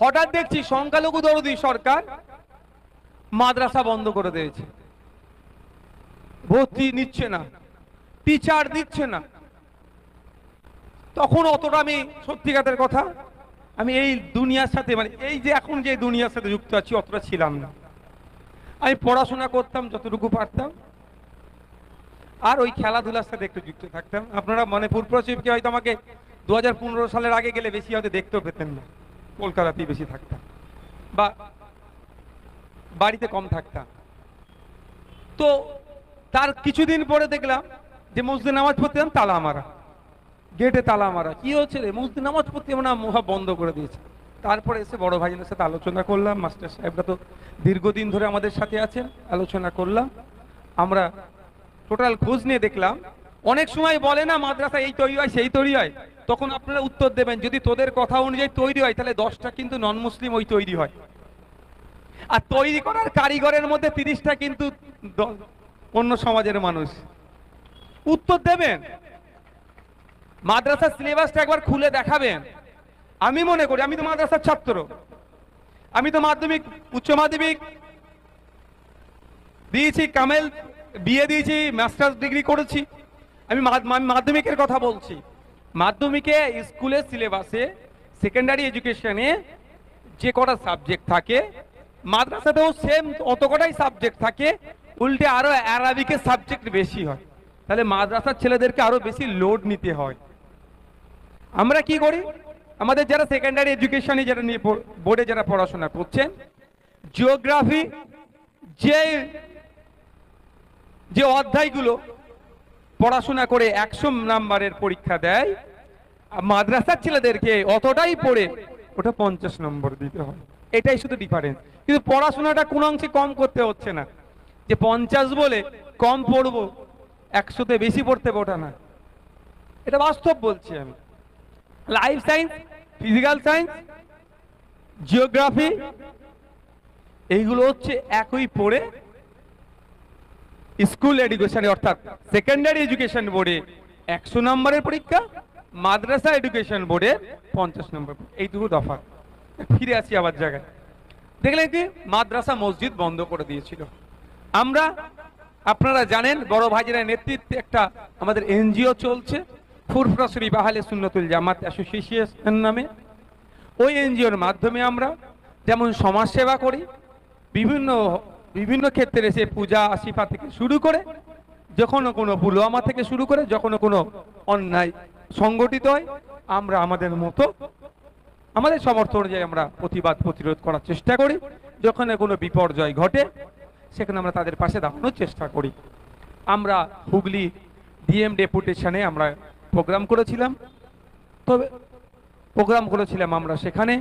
হঠাৎ দেখছি সংখ্যালঘু দরদি সরকার মাদ্রাসা বন্ধ করে দিয়েছে, ভর্তি নিচ্ছে না, টিচার দিচ্ছে না। তখন অতটা আমি সত্যিকারের কথা আমি এই দুনিয়ার সাথে মানে এই যে এখন যে দুনিয়ার সাথে যুক্ত আছি অতটা ছিলাম না। আমি পড়াশোনা করতাম যতটুকু পারতাম, আর ওই খেলাধুলার সাথে একটু যুক্ত থাকতাম। আপনারা মানে পূর্বশিবকে হয়তো আমাকে 2015 সালের আগে গেলে বেশি হয়তো দেখতেও পেতেন না, কলকাতাতেই বেশি থাকতাম বা বাড়িতে কম থাকতাম। তো তার কিছুদিন পরে দেখলাম যে মসজিদে নামাজ পড়তাম তালা মারা, গেটে তালা মারা। কি হচ্ছে রে, মসজিদে নামাজ পড়তে না মুহা বন্ধ করে দিয়েছে। তারপরে এসে বড় ভাইদের সাথে আলোচনা করলাম, মাস্টার সাহেবরা তো দীর্ঘদিন ধরে আমাদের সাথে আছেন, আলোচনা করলাম। আমরা টোটাল খোঁজ নিয়ে দেখলাম, অনেক সময় বলে না মাদ্রাসা এই তৈরি হয় সেই তৈরি হয়, তখন আপনারা উত্তর দেবেন যদি তোদের কথা অনুযায়ী তৈরি হয় তাহলে 10টা কিন্তু নন মুসলিম ওই তৈরি হয়, আর তৈরি করার কারিগরের মধ্যে 30টা কিন্তু অন্য সমাজের মানুষ। উত্তর দেবেন, মাদ্রাসার সিলেবাসটা একবার খুলে দেখাবেন। আমি মনে করি, আমি তো মাদ্রাসার ছাত্র, আমি তো মাধ্যমিক উচ্চ মাধ্যমিক দিয়েছি, কামেল বিয়ে দিয়েছি, মাস্টার্স ডিগ্রি করেছি। আমি মাধ্যমিকের কথা বলছি। মাধ্যমিকে স্কুলের সিলেবাসে সেকেন্ডারি এডুকেশনে যে কটা সাবজেক্ট থাকে মাদ্রাসাতেও সেম অত কটাই সাবজেক্ট থাকে, উল্টে আরো অ্যারাবিকের সাবজেক্ট বেশি হয়। তাহলে মাদ্রাসার ছেলেদেরকে আরো বেশি লোড নিতে হয়। আমরা কি করি, আমাদের যারা সেকেন্ডারি এডুকেশনে যারা নিয়ে বোর্ডে যারা পড়াশোনা করছেন, জিওগ্রাফি যে অধ্যায়গুলো পড়াশোনা করে 100 নাম্বারের পরীক্ষা দেয়, মাদ্রাসার ছেলেদেরকে অতটাই পড়ে ওটা 50 নম্বর দিতে হয়। এটাই শুধু ডিফারেন্স। কিন্তু পড়াশোনাটা কোন অংশে কম করতে হচ্ছে না, যে 50 বলে কম পড়বো, 100তে বেশি পড়তে হবে ওটা না। এটা বাস্তব বলছি আমি। Life science, physical science, geography এইগুলো হচ্ছে একই পড়ে স্কুল এডুকেশনে অর্থাৎ সেকেন্ডারি এডুকেশন বোর্ডে 100 নম্বরের পরীক্ষা, মাদ্রাসা এডুকেশন বোর্ডে 50 নম্বর। এইটুকু দফা। ফিরে আসি আবার জায়গায়। দেখলেন কি মাদ্রাসা মসজিদ বন্ধ করে দিয়েছিল। আমরা আপনারা জানেন বড় ভাইয়ের নেতৃত্বে একটা আমাদের এনজিও চলছে, ফুরফুরা শরীফ আহলে সুন্নাতুল জামাত অ্যাসোসিয়েশন নামে। ওই এনজিওর মাধ্যমে আমরা যেমন সমাজ সেবা করি, বিভিন্ন ক্ষেত্রে সে পূজা আসিফা থেকে শুরু করে, যখন কোনো পুলওয়ামা থেকে শুরু করে যখন কোনো অন্যায় সংগঠিত হয় আমরা আমাদের মতো আমাদের সামর্থ্য অনুযায়ী আমরা প্রতিবাদ প্রতিরোধ করার চেষ্টা করি। যখন কোনো বিপর্যয় ঘটে সেখানে আমরা তাদের পাশে দাঁড়ানোর চেষ্টা করি। আমরা হুগলি ডিএম ডেপুটেশনে আমরা প্রোগ্রাম করেছিলাম, আমরা সেখানে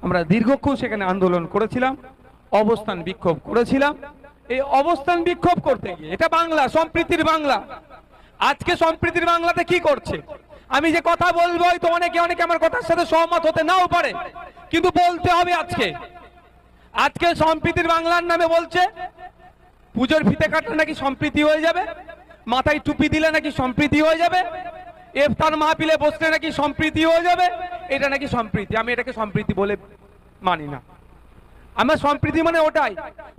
আমরা দীর্ঘক্ষণ সেখানে আন্দোলন করেছিলাম, অবস্থান বিক্ষোভ করেছিলাম। এই অবস্থান বিক্ষোভ করতে গিয়ে, এটা বাংলা, সম্প্রীতির বাংলা। আজকে সম্প্রীতির বাংলাতে কি করছে, আমি যে কথা বলবো তো অনেকে আমার কথার সাথে সহমত হতে নাও পারে, কিন্তু বলতে হবে। আজকে সম্প্রীতির বাংলার নামে বলছে পুজোর ফিতে কাটলে নাকি সম্প্রীতি হয়ে যাবে, মাথায় টুপি দিলে নাকি সম্প্রীতি হয়ে যাবে, ইফতার মাহফিলে বসলে নাকি সম্প্রীতি হয়ে যাবে, এটা নাকি সম্প্রীতি। আমি এটাকে সম্প্রীতি বলে মানি না। আমার সম্প্রীতি মানে ওটাই,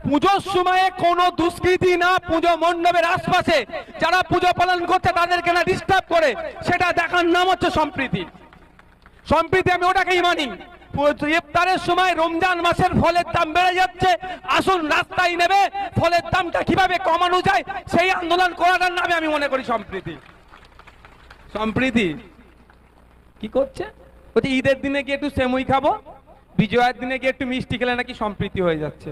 পুজোর সময়ে কোনো দুষ্কৃতি না, পুজো মণ্ডপের আশপাশে যারা পুজো পালন করছে তাদেরকে না ডিস্টার্ব করে, সেটা দেখার নাম হচ্ছে সম্প্রীতি। সম্প্রীতি আমি ওটাকেই মানি। ইফতারের সময় রমজান মাসের ফলের দাম বেড়ে যাচ্ছে, আসুন রাস্তায় নেবে ফলের দামটা কিভাবে কমানো যায় সেই আন্দোলন করার নামে আমি মনে করি সম্প্রীতি। সম্প্রীতি কি করছে, বলছে ঈদের দিনে গিয়ে একটু সেমুই খাবো, বিজয়ের দিনে গিয়ে একটু মিষ্টি খেলে নাকি সম্প্রীতি হয়ে যাচ্ছে।